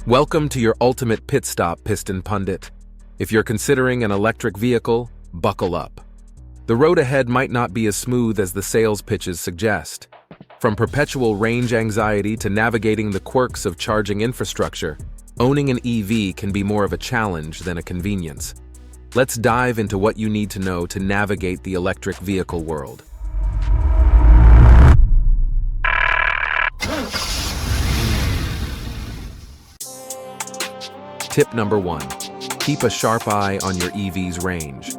Welcome to your ultimate pit stop, Piston Pundit. If you're considering an electric vehicle, buckle up. The road ahead might not be as smooth as the sales pitches suggest. From perpetual range anxiety to navigating the quirks of charging infrastructure, owning an EV can be more of a challenge than a convenience. Let's dive into what you need to know to navigate the electric vehicle world. Tip number 1. Keep a sharp eye on your EV's range.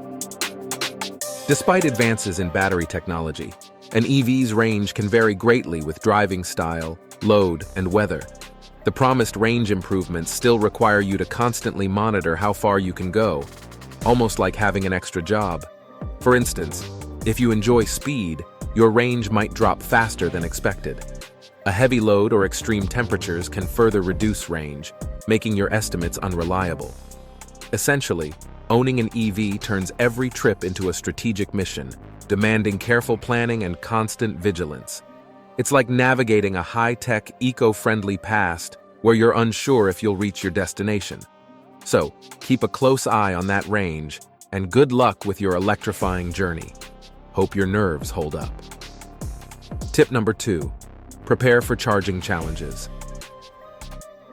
Despite advances in battery technology, an EV's range can vary greatly with driving style, load, and weather. The promised range improvements still require you to constantly monitor how far you can go, almost like having an extra job. For instance, if you enjoy speed, your range might drop faster than expected. A heavy load or extreme temperatures can further reduce range, making your estimates unreliable. Essentially, owning an EV turns every trip into a strategic mission, demanding careful planning and constant vigilance. It's like navigating a high-tech, eco-friendly past where you're unsure if you'll reach your destination. So, keep a close eye on that range, and good luck with your electrifying journey. Hope your nerves hold up. Tip number 2. Prepare for charging challenges.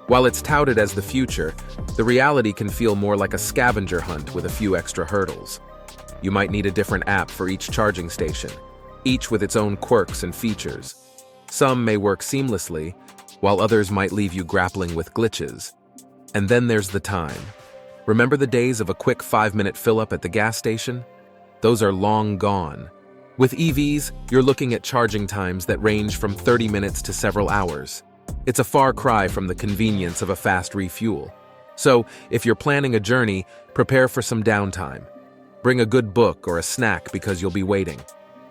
While it's touted as the future, the reality can feel more like a scavenger hunt with a few extra hurdles. You might need a different app for each charging station, each with its own quirks and features. Some may work seamlessly, while others might leave you grappling with glitches. And then there's the time. Remember the days of a quick 5-minute fill-up at the gas station? Those are long gone. With EVs, you're looking at charging times that range from 30 minutes to several hours. It's a far cry from the convenience of a fast refuel. So, if you're planning a journey, prepare for some downtime. Bring a good book or a snack because you'll be waiting.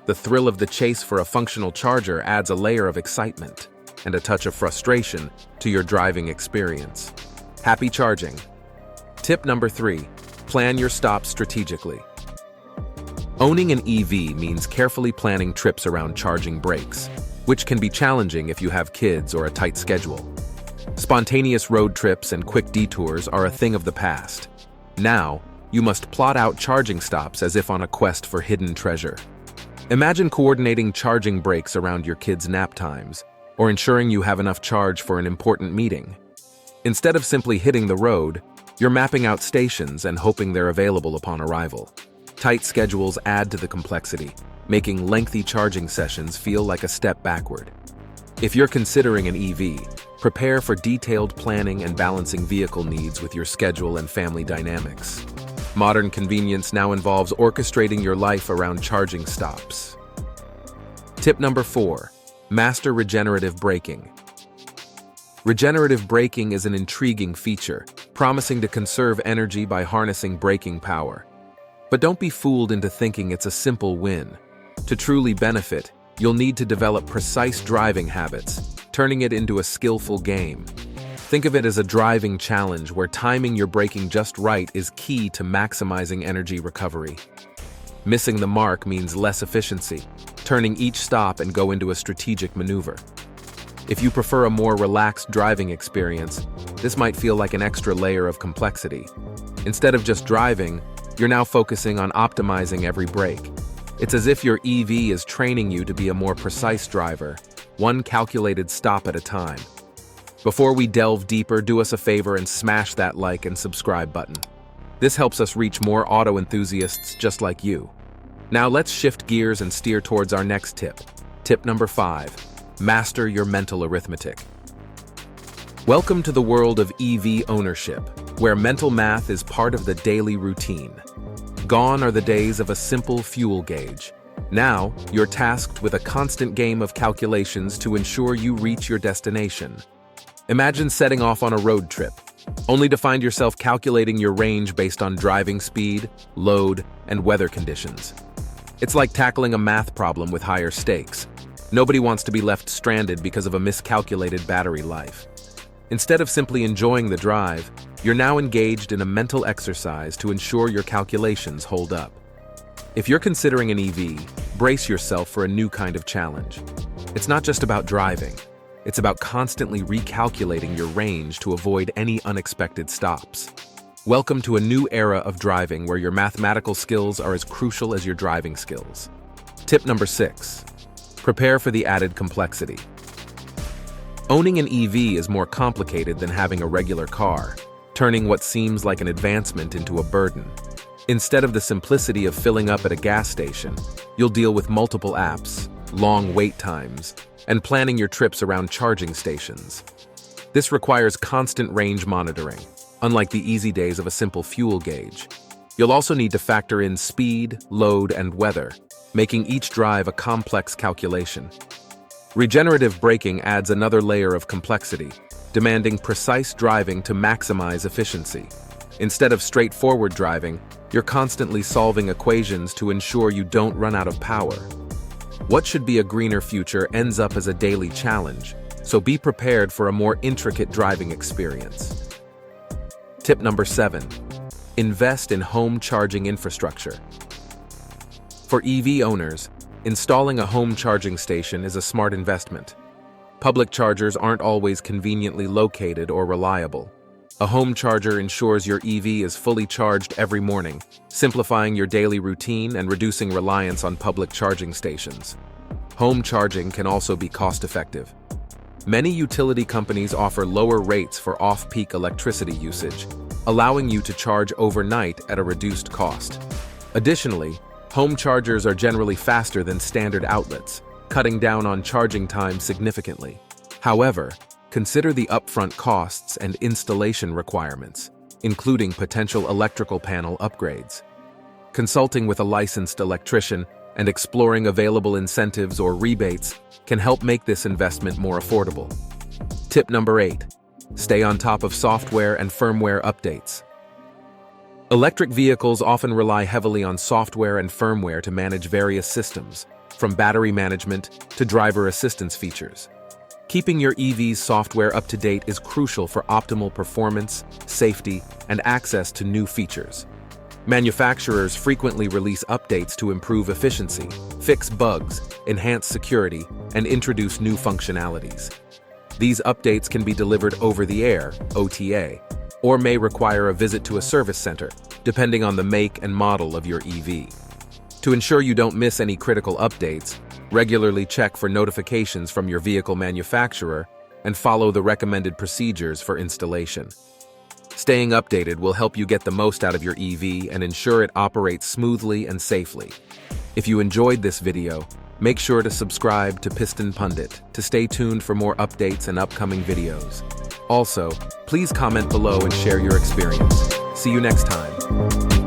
The thrill of the chase for a functional charger adds a layer of excitement and a touch of frustration to your driving experience. Happy charging! Tip number 3. Plan your stops strategically. Owning an EV means carefully planning trips around charging breaks, which can be challenging if you have kids or a tight schedule. Spontaneous road trips and quick detours are a thing of the past. Now, you must plot out charging stops as if on a quest for hidden treasure. Imagine coordinating charging breaks around your kids' nap times, or ensuring you have enough charge for an important meeting. Instead of simply hitting the road, you're mapping out stations and hoping they're available upon arrival. Tight schedules add to the complexity, making lengthy charging sessions feel like a step backward. If you're considering an EV, prepare for detailed planning and balancing vehicle needs with your schedule and family dynamics. Modern convenience now involves orchestrating your life around charging stops. Tip number 4. Master regenerative braking. Regenerative braking is an intriguing feature, promising to conserve energy by harnessing braking power. But don't be fooled into thinking it's a simple win. To truly benefit, you'll need to develop precise driving habits, turning it into a skillful game. Think of it as a driving challenge where timing your braking just right is key to maximizing energy recovery. Missing the mark means less efficiency, turning each stop and go into a strategic maneuver. If you prefer a more relaxed driving experience, this might feel like an extra layer of complexity. Instead of just driving, you're now focusing on optimizing every brake. It's as if your EV is training you to be a more precise driver, one calculated stop at a time. Before we delve deeper, do us a favor and smash that like and subscribe button. This helps us reach more auto enthusiasts just like you. Now let's shift gears and steer towards our next tip. Tip number 5. Master your mental arithmetic. Welcome to the world of EV ownership, where mental math is part of the daily routine. Gone are the days of a simple fuel gauge. Now, you're tasked with a constant game of calculations to ensure you reach your destination. Imagine setting off on a road trip, only to find yourself calculating your range based on driving speed, load, and weather conditions. It's like tackling a math problem with higher stakes. Nobody wants to be left stranded because of a miscalculated battery life. Instead of simply enjoying the drive, you're now engaged in a mental exercise to ensure your calculations hold up. If you're considering an EV, brace yourself for a new kind of challenge. It's not just about driving. It's about constantly recalculating your range to avoid any unexpected stops. Welcome to a new era of driving where your mathematical skills are as crucial as your driving skills. Tip number 6. Prepare for the added complexity. Owning an EV is more complicated than having a regular car, turning what seems like an advancement into a burden. Instead of the simplicity of filling up at a gas station, you'll deal with multiple apps, long wait times, and planning your trips around charging stations. This requires constant range monitoring, unlike the easy days of a simple fuel gauge. You'll also need to factor in speed, load, and weather, making each drive a complex calculation. Regenerative braking adds another layer of complexity, demanding precise driving to maximize efficiency. Instead of straightforward driving, you're constantly solving equations to ensure you don't run out of power. What should be a greener future ends up as a daily challenge, so be prepared for a more intricate driving experience. Tip number 7. Invest in home charging infrastructure. For EV owners, installing a home charging station is a smart investment. Public chargers aren't always conveniently located or reliable. A home charger ensures your EV is fully charged every morning, simplifying your daily routine and reducing reliance on public charging stations. Home charging can also be cost-effective. Many utility companies offer lower rates for off-peak electricity usage, allowing you to charge overnight at a reduced cost. Additionally, home chargers are generally faster than standard outlets, cutting down on charging time significantly. However, consider the upfront costs and installation requirements, including potential electrical panel upgrades. Consulting with a licensed electrician and exploring available incentives or rebates can help make this investment more affordable. Tip number 8. Stay on top of software and firmware updates. Electric vehicles often rely heavily on software and firmware to manage various systems, from battery management to driver assistance features. Keeping your EV's software up to date is crucial for optimal performance, safety, and access to new features. Manufacturers frequently release updates to improve efficiency, fix bugs, enhance security, and introduce new functionalities. These updates can be delivered over the air, OTA, or may require a visit to a service center, depending on the make and model of your EV. To ensure you don't miss any critical updates, regularly check for notifications from your vehicle manufacturer and follow the recommended procedures for installation. Staying updated will help you get the most out of your EV and ensure it operates smoothly and safely. If you enjoyed this video, make sure to subscribe to Piston Pundit to stay tuned for more updates and upcoming videos. Also, please comment below and share your experience. See you next time.